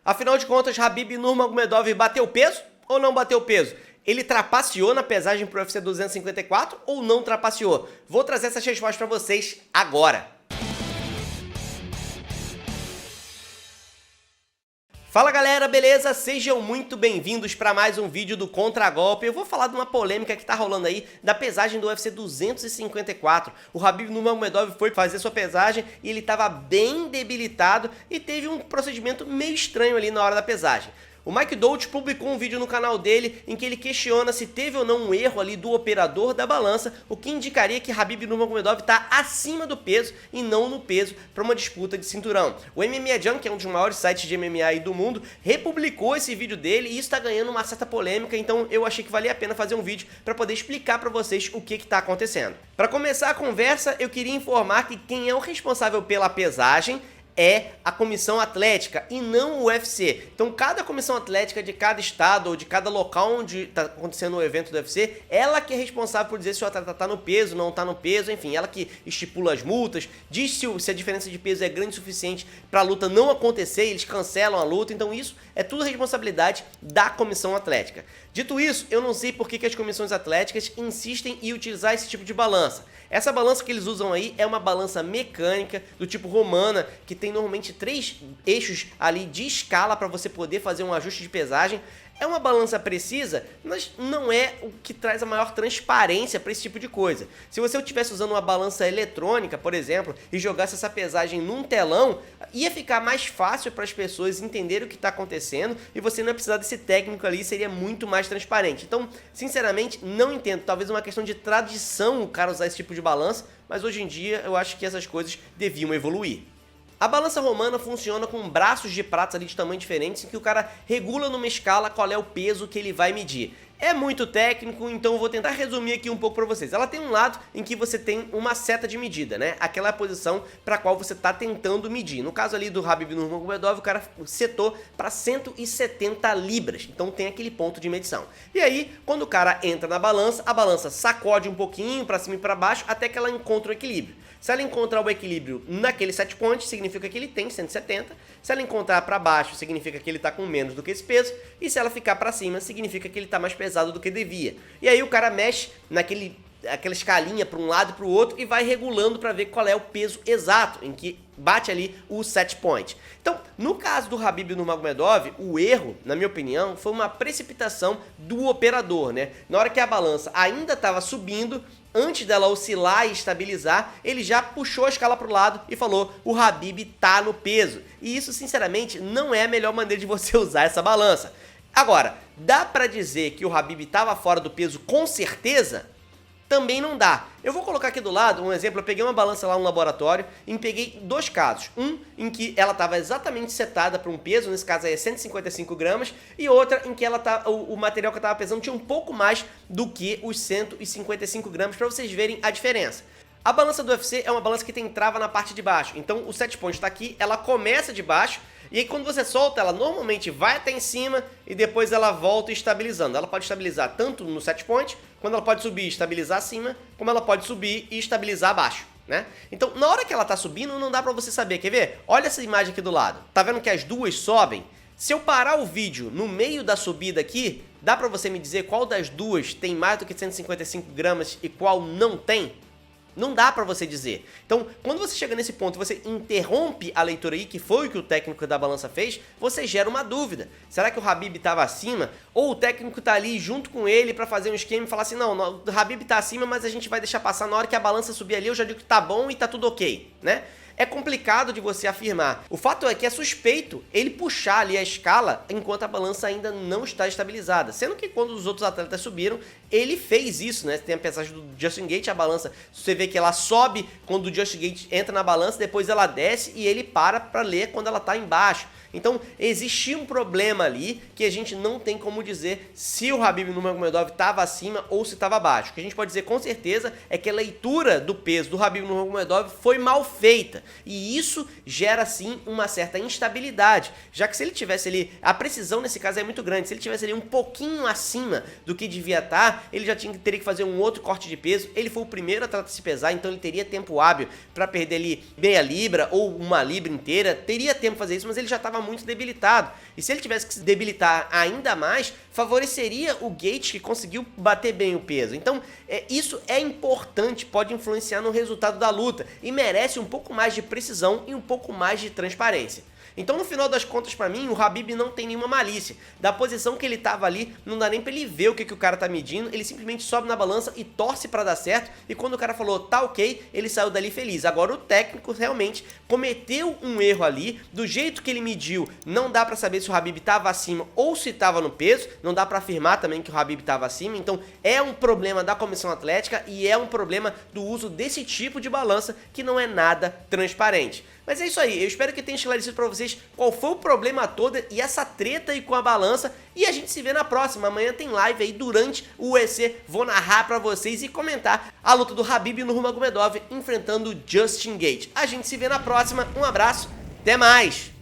Afinal de contas, Khabib Nurmagomedov bateu peso ou não bateu peso? Ele trapaceou na pesagem pro UFC 254 ou não trapaceou? Vou trazer essas respostas para vocês agora. Fala galera, beleza? Sejam muito bem-vindos para mais um vídeo do Contragolpe. Eu vou falar de uma polêmica que tá rolando aí da pesagem do UFC 254. O Khabib Nurmagomedov foi fazer sua pesagem e ele tava bem debilitado e teve um procedimento meio estranho ali na hora da pesagem. O Mike Dolch publicou um vídeo no canal dele em que ele questiona se teve ou não um erro ali do operador da balança, o que indicaria que Khabib Nurmagomedov está acima do peso e não no peso para uma disputa de cinturão. O MMA Junk, que é um dos maiores sites de MMA aí do mundo, republicou esse vídeo dele e isso está ganhando uma certa polêmica, então eu achei que valia a pena fazer um vídeo para poder explicar para vocês o que está acontecendo. Para começar a conversa, eu queria informar que quem é o responsável pela pesagem é a comissão atlética e não o UFC. Então cada comissão atlética de cada estado ou de cada local onde está acontecendo o evento do UFC, ela que é responsável por dizer se o atleta está no peso, não está no peso, enfim, ela que estipula as multas, diz se a diferença de peso é grande o suficiente para a luta não acontecer, eles cancelam a luta, então isso é tudo responsabilidade da comissão atlética. Dito isso, eu não sei por que as comissões atléticas insistem em utilizar esse tipo de balança. Essa balança que eles usam aí é uma balança mecânica do tipo romana, que tem normalmente 3 eixos ali de escala para você poder fazer um ajuste de pesagem. É uma balança precisa, mas não é o que traz a maior transparência para esse tipo de coisa. Se você estivesse usando uma balança eletrônica, por exemplo, e jogasse essa pesagem num telão, ia ficar mais fácil para as pessoas entenderem o que está acontecendo e você não ia precisar desse técnico ali, seria muito mais transparente. Então, sinceramente, não entendo. Talvez uma questão de tradição o cara usar esse tipo de balança, mas hoje em dia eu acho que essas coisas deviam evoluir. A balança romana funciona com braços de prata ali de tamanho diferentes em que o cara regula numa escala qual é o peso que ele vai medir. É muito técnico, então eu vou tentar resumir aqui um pouco para vocês. Ela tem um lado em que você tem uma seta de medida, né? Aquela é a posição para a qual você está tentando medir. No caso ali do Khabib Nurmagomedov, o cara setou para 170 libras, então tem aquele ponto de medição. E aí, quando o cara entra na balança, a balança sacode um pouquinho para cima e para baixo até que ela encontra o equilíbrio. Se ela encontrar o equilíbrio naquele set point, significa que ele tem 170. Se ela encontrar para baixo, significa que ele está com menos do que esse peso. E se ela ficar para cima, significa que ele está mais pesado do que devia. E aí o cara mexe aquela escalinha para um lado e para o outro e vai regulando para ver qual é o peso exato em que bate ali o set point. Então, no caso do Khabib Nurmagomedov, o erro, na minha opinião, foi uma precipitação do operador, né? Na hora que a balança ainda estava subindo, antes dela oscilar e estabilizar, ele já puxou a escala para o lado e falou: o Khabib tá no peso. E isso, sinceramente, não é a melhor maneira de você usar essa balança. Agora, dá para dizer que o Khabib estava fora do peso com certeza? Também não dá. Eu vou colocar aqui do lado um exemplo. Eu peguei uma balança lá no laboratório e peguei 2 casos. Um em que ela estava exatamente setada para um peso, nesse caso aí é 155 gramas, e outra em que ela o material que eu estava pesando tinha um pouco mais do que os 155 gramas, para vocês verem a diferença. A balança do UFC é uma balança que tem trava na parte de baixo, então o set point está aqui, ela começa de baixo, e aí quando você solta, ela normalmente vai até em cima e depois ela volta estabilizando. Ela pode estabilizar tanto no set point, quando ela pode subir e estabilizar acima, como ela pode subir e estabilizar abaixo, né? Então, na hora que ela tá subindo, não dá pra você saber, quer ver? Olha essa imagem aqui do lado, tá vendo que as duas sobem? Se eu parar o vídeo no meio da subida aqui, dá pra você me dizer qual das duas tem mais do que 155 gramas e qual não tem? Não dá pra você dizer. Então, quando você chega nesse ponto e você interrompe a leitura aí, que foi o que o técnico da balança fez, você gera uma dúvida. Será que o Khabib estava acima? Ou o técnico tá ali junto com ele pra fazer um esquema e falar assim: não, o Khabib tá acima, mas a gente vai deixar passar na hora que a balança subir ali, eu já digo que tá bom e tá tudo ok, né? É complicado de você afirmar. O fato é que é suspeito ele puxar ali a escala enquanto a balança ainda não está estabilizada. Sendo que quando os outros atletas subiram, ele fez isso, né? Tem a pesagem do Justin Gaethje, a balança, você vê que ela sobe quando o Justin Gaethje entra na balança, depois ela desce e ele para ler quando ela está embaixo. Então, existia um problema ali que a gente não tem como dizer se o Khabib Nurmagomedov estava acima ou se estava abaixo. O que a gente pode dizer com certeza é que a leitura do peso do Khabib Nurmagomedov foi mal feita. E isso gera, sim, uma certa instabilidade. Já que se ele tivesse ali, a precisão nesse caso é muito grande, se ele tivesse ali um pouquinho acima do que devia estar, ele já teria que fazer um outro corte de peso. Ele foi o primeiro atleta a se pesar, então ele teria tempo hábil para perder ali meia libra ou uma libra inteira. Teria tempo para fazer isso, mas ele já estava muito debilitado. E se ele tivesse que se debilitar ainda mais, favoreceria o Gaethje, que conseguiu bater bem o peso. Então, isso é importante, pode influenciar no resultado da luta e merece um pouco mais de precisão e um pouco mais de transparência. Então, no final das contas, pra mim, o Khabib não tem nenhuma malícia. Da posição que ele tava ali, não dá nem pra ele ver o que o cara tá medindo, ele simplesmente sobe na balança e torce pra dar certo, e quando o cara falou, tá ok, ele saiu dali feliz. Agora, o técnico realmente cometeu um erro ali, do jeito que ele mediu, não dá pra saber se o Khabib tava acima ou se tava no peso, não dá pra afirmar também que o Khabib tava acima, então é um problema da comissão atlética e é um problema do uso desse tipo de balança que não é nada transparente. Mas é isso aí, eu espero que tenha esclarecido pra vocês qual foi o problema todo e essa treta aí com a balança. E a gente se vê na próxima, amanhã tem live aí durante o UFC, vou narrar pra vocês e comentar a luta do Khabib Nurmagomedov enfrentando o Justin Gaethje. A gente se vê na próxima, um abraço, até mais!